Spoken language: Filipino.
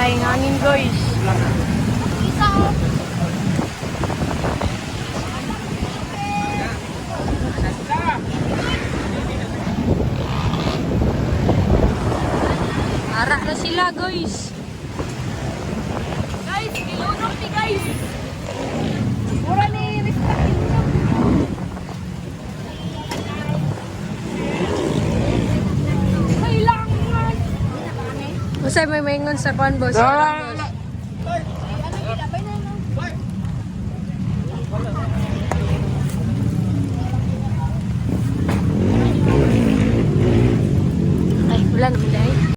Lakas ng hangin guys. Ara na sila guys. Guys, ilunok ni guys. Mura ni respect ilunok. Kailangan. Masay may maingon sa kwan boss.